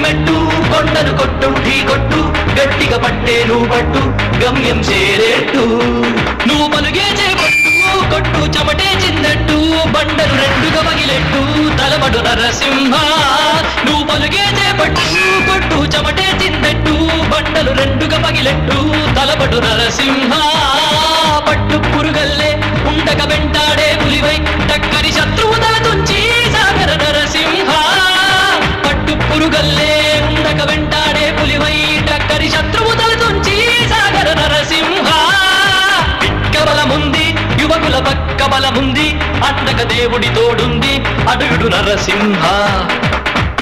పెట్టు కొండను కొట్టు ఢీ కొట్టు గట్టిగా పట్టేను పట్టు గమ్యం చేరేట్టు నువ్వు పలుగే చేపట్టు కొట్టు చెమటే చిందట్టు బండలు రెండుగా పగిలెట్టు తలబడు నరసింహ నువ్వు పలుగే చేపట్టు కొట్టు చెమటే చిందట్టు బండలు రెండుగా పగిలెట్టు తలబడు నరసింహ పట్టు పురుగల్లే ఉండక వెంటాడే పులివై టక్కరి శత్రువు తల తుంచి సాగర నరసింహ పట్టు పురుగల్లే ఉండక వెంటాడే పులివై టక్కరి శత్రువు తల తుంచి సాగర నరసింహ పిక్క బలముంది యువకుల పక్క బలముంది అండక దేవుడి తోడుంది అడుగుడు నరసింహ